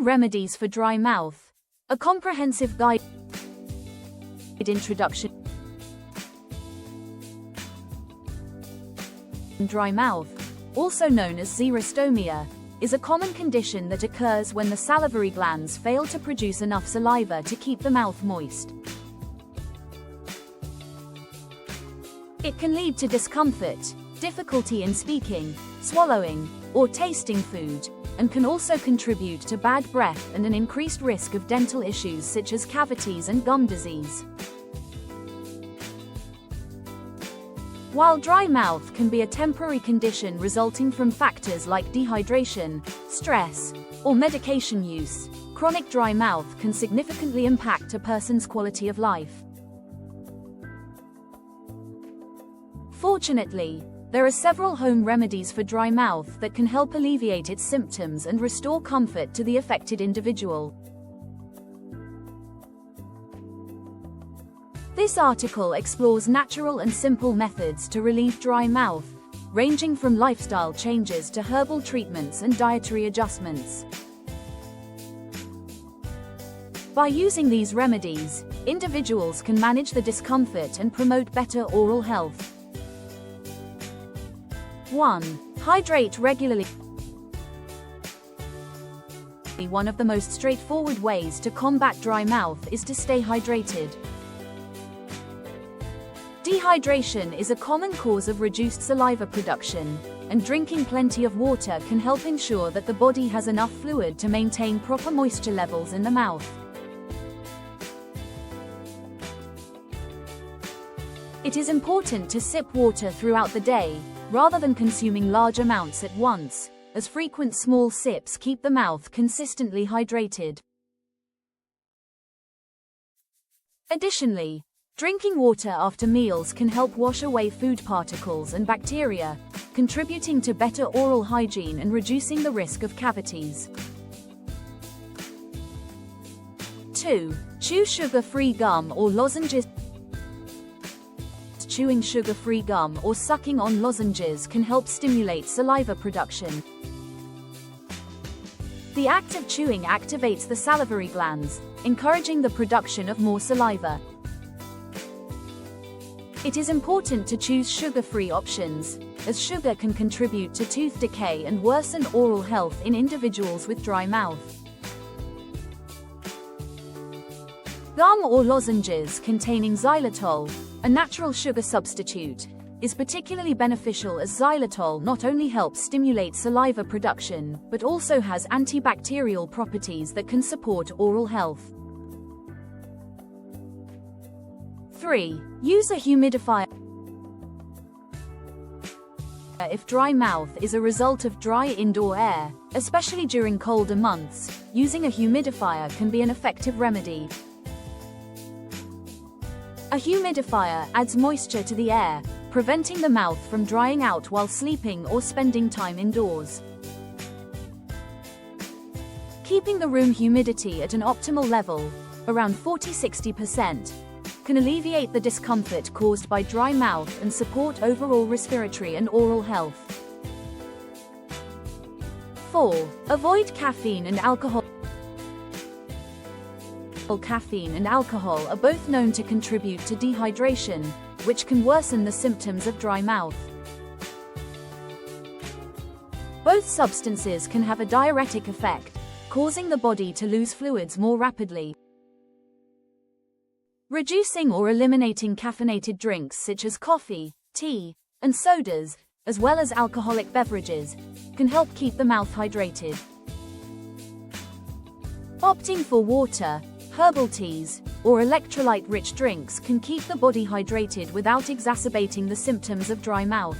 Home remedies for dry mouth. A comprehensive guide introduction. Dry mouth, also known as xerostomia, is a common condition that occurs when the salivary glands fail to produce enough saliva to keep the mouth moist. It can lead to discomfort, difficulty in speaking, swallowing, or tasting food, and can also contribute to bad breath and an increased risk of dental issues such as cavities and gum disease. While dry mouth can be a temporary condition resulting from factors like dehydration, stress, or medication use, chronic dry mouth can significantly impact a person's quality of life. Fortunately, there are several home remedies for dry mouth that can help alleviate its symptoms and restore comfort to the affected individual. This article explores natural and simple methods to relieve dry mouth, ranging from lifestyle changes to herbal treatments and dietary adjustments. By using these remedies, individuals can manage the discomfort and promote better oral health. 1. Hydrate regularly. One of the most straightforward ways to combat dry mouth is to stay hydrated. Dehydration is a common cause of reduced saliva production, and drinking plenty of water can help ensure that the body has enough fluid to maintain proper moisture levels in the mouth. It is important to sip water throughout the day, rather than consuming large amounts at once, as frequent small sips keep the mouth consistently hydrated. Additionally, drinking water after meals can help wash away food particles and bacteria, contributing to better oral hygiene and reducing the risk of cavities. 2. Chew sugar-free gum or lozenges. Chewing sugar-free gum or sucking on lozenges can help stimulate saliva production. The act of chewing activates the salivary glands, encouraging the production of more saliva. It is important to choose sugar-free options, as sugar can contribute to tooth decay and worsen oral health in individuals with dry mouth. Gum or lozenges containing xylitol, a natural sugar substitute, is particularly beneficial as xylitol not only helps stimulate saliva production, but also has antibacterial properties that can support oral health. 3. Use a humidifier. If dry mouth is a result of dry indoor air, especially during colder months, using a humidifier can be an effective remedy. A humidifier adds moisture to the air, preventing the mouth from drying out while sleeping or spending time indoors. Keeping the room humidity at an optimal level, around 40–60%, can alleviate the discomfort caused by dry mouth and support overall respiratory and oral health. 4. Avoid caffeine and alcohol. Caffeine and alcohol are both known to contribute to dehydration, which can worsen the symptoms of dry mouth. Both substances can have a diuretic effect, causing the body to lose fluids more rapidly. Reducing or eliminating caffeinated drinks such as coffee, tea, and sodas, as well as alcoholic beverages, can help keep the mouth hydrated. Opting for water, herbal teas, or electrolyte-rich drinks can keep the body hydrated without exacerbating the symptoms of dry mouth.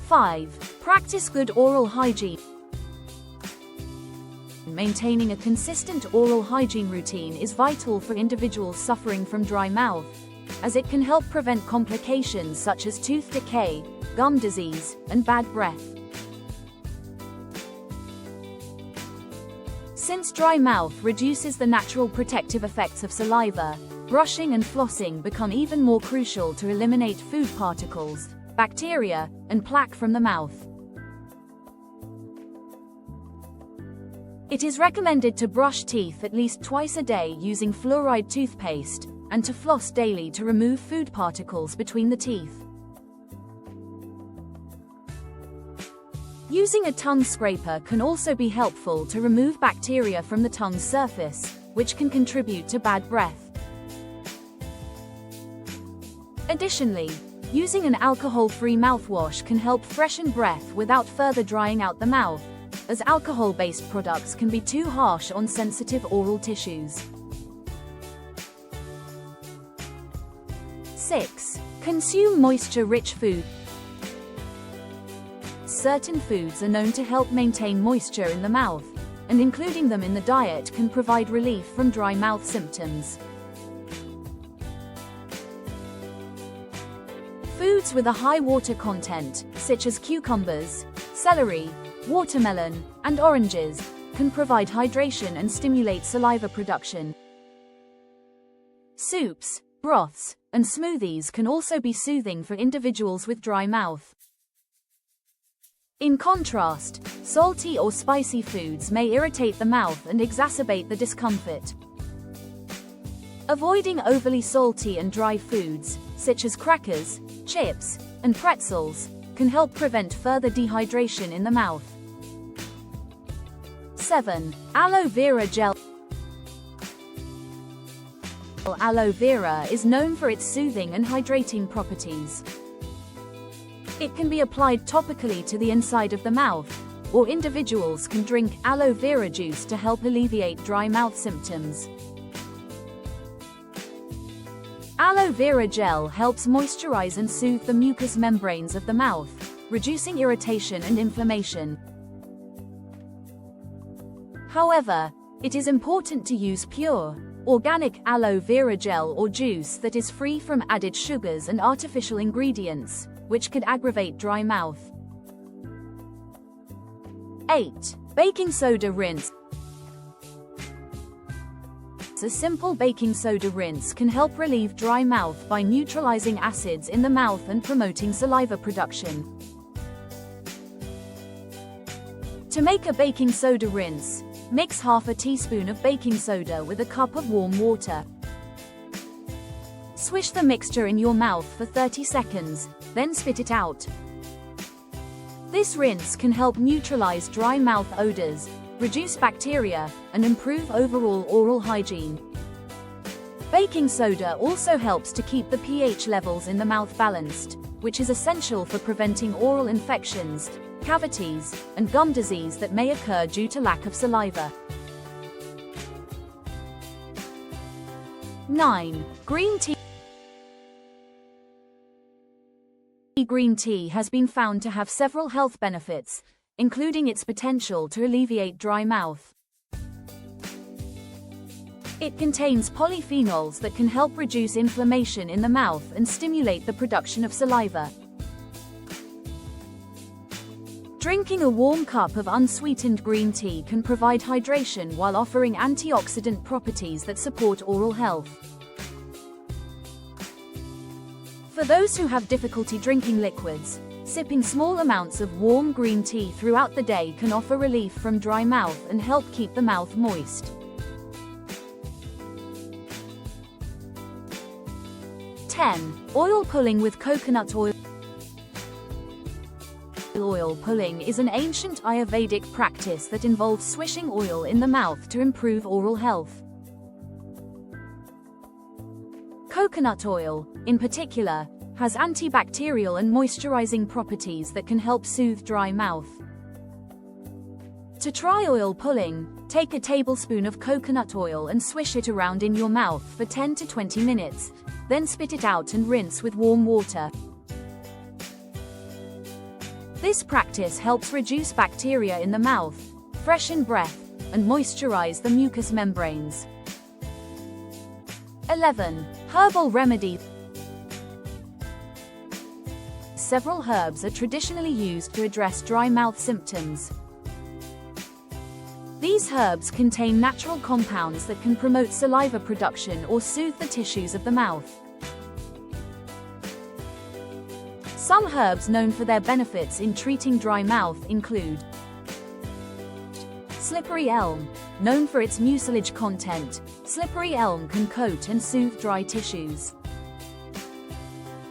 5. Practice good oral hygiene. Maintaining a consistent oral hygiene routine is vital for individuals suffering from dry mouth, as it can help prevent complications such as tooth decay, gum disease, and bad breath. Since dry mouth reduces the natural protective effects of saliva, brushing and flossing become even more crucial to eliminate food particles, bacteria, and plaque from the mouth. It is recommended to brush teeth at least twice a day using fluoride toothpaste, and to floss daily to remove food particles between the teeth. Using a tongue scraper can also be helpful to remove bacteria from the tongue's surface, which can contribute to bad breath. Additionally, using an alcohol-free mouthwash can help freshen breath without further drying out the mouth, as alcohol-based products can be too harsh on sensitive oral tissues. 6. Consume moisture-rich food. Certain foods are known to help maintain moisture in the mouth, and including them in the diet can provide relief from dry mouth symptoms. Foods with a high water content, such as cucumbers, celery, watermelon, and oranges, can provide hydration and stimulate saliva production. Soups, broths, and smoothies can also be soothing for individuals with dry mouth. In contrast, salty or spicy foods may irritate the mouth and exacerbate the discomfort. Avoiding overly salty and dry foods, such as crackers, chips, and pretzels, can help prevent further dehydration in the mouth. 7. Aloe vera gel. Aloe vera is known for its soothing and hydrating properties. It can be applied topically to the inside of the mouth, or individuals can drink aloe vera juice to help alleviate dry mouth symptoms. Aloe vera gel helps moisturize and soothe the mucous membranes of the mouth, reducing irritation and inflammation. However, it is important to use pure, organic aloe vera gel or juice that is free from added sugars and artificial ingredients, which could aggravate dry mouth. 8. Baking soda rinse. A simple baking soda rinse can help relieve dry mouth by neutralizing acids in the mouth and promoting saliva production. To make a baking soda rinse, mix half a teaspoon of baking soda with a cup of warm water. Swish the mixture in your mouth for 30 seconds, then spit it out. This rinse can help neutralize dry mouth odors, reduce bacteria, and improve overall oral hygiene. Baking soda also helps to keep the pH levels in the mouth balanced, which is essential for preventing oral infections, cavities, and gum disease that may occur due to lack of saliva. 9. Green tea. Green tea has been found to have several health benefits, including its potential to alleviate dry mouth. It contains polyphenols that can help reduce inflammation in the mouth and stimulate the production of saliva. Drinking a warm cup of unsweetened green tea can provide hydration while offering antioxidant properties that support oral health. For those who have difficulty drinking liquids, sipping small amounts of warm green tea throughout the day can offer relief from dry mouth and help keep the mouth moist. 10. Oil pulling with coconut oil. Oil pulling is an ancient Ayurvedic practice that involves swishing oil in the mouth to improve oral health. Coconut oil, in particular, has antibacterial and moisturizing properties that can help soothe dry mouth. To try oil pulling, take a tablespoon of coconut oil and swish it around in your mouth for 10 to 20 minutes, then spit it out and rinse with warm water. This practice helps reduce bacteria in the mouth, freshen breath, and moisturize the mucous membranes. 11. Herbal remedies. Several herbs are traditionally used to address dry mouth symptoms. These herbs contain natural compounds that can promote saliva production or soothe the tissues of the mouth. Some herbs known for their benefits in treating dry mouth include Slippery elm. Known for its mucilage content, slippery elm can coat and soothe dry tissues.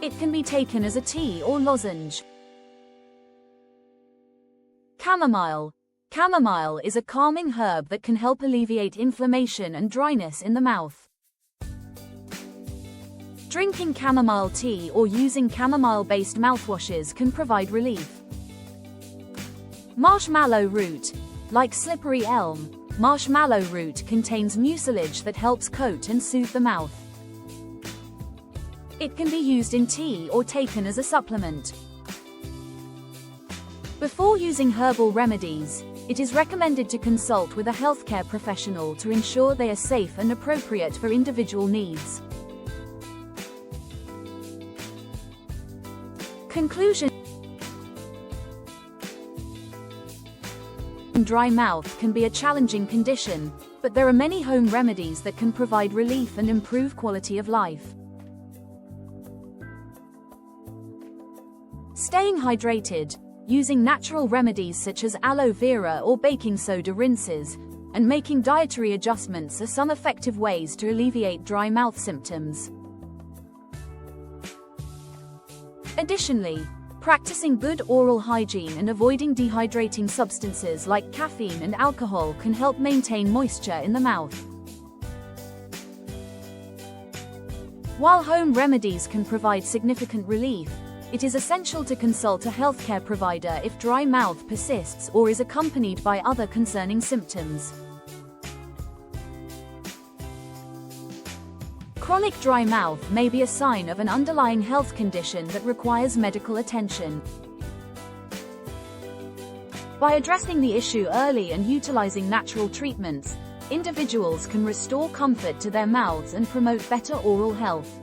It can be taken as a tea or lozenge. Chamomile. Chamomile is a calming herb that can help alleviate inflammation and dryness in the mouth. Drinking chamomile tea or using chamomile-based mouthwashes can provide relief. Marshmallow root. Like slippery elm, marshmallow root contains mucilage that helps coat and soothe the mouth. It can be used in tea or taken as a supplement. Before using herbal remedies, it is recommended to consult with a healthcare professional to ensure they are safe and appropriate for individual needs. Conclusion. Dry mouth can be a challenging condition, but there are many home remedies that can provide relief and improve quality of life. Staying hydrated, using natural remedies such as aloe vera or baking soda rinses, and making dietary adjustments are some effective ways to alleviate dry mouth symptoms. Additionally, practicing good oral hygiene and avoiding dehydrating substances like caffeine and alcohol can help maintain moisture in the mouth. While home remedies can provide significant relief, it is essential to consult a healthcare provider if dry mouth persists or is accompanied by other concerning symptoms. Chronic dry mouth may be a sign of an underlying health condition that requires medical attention. By addressing the issue early and utilizing natural treatments, individuals can restore comfort to their mouths and promote better oral health.